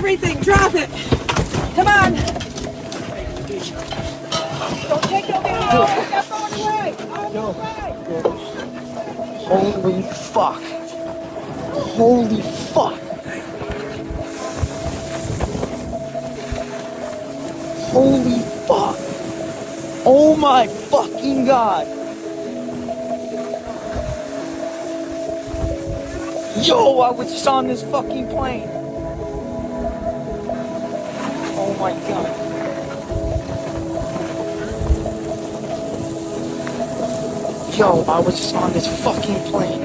everything. Drop it. Come on. Don't take your video. Step on the way. On the way. Holy fuck. Holy fuck. Holy fuck. Oh my fucking god. Yo, I was just on this fucking plane. Oh my god. Yo, I was just on this fucking plane.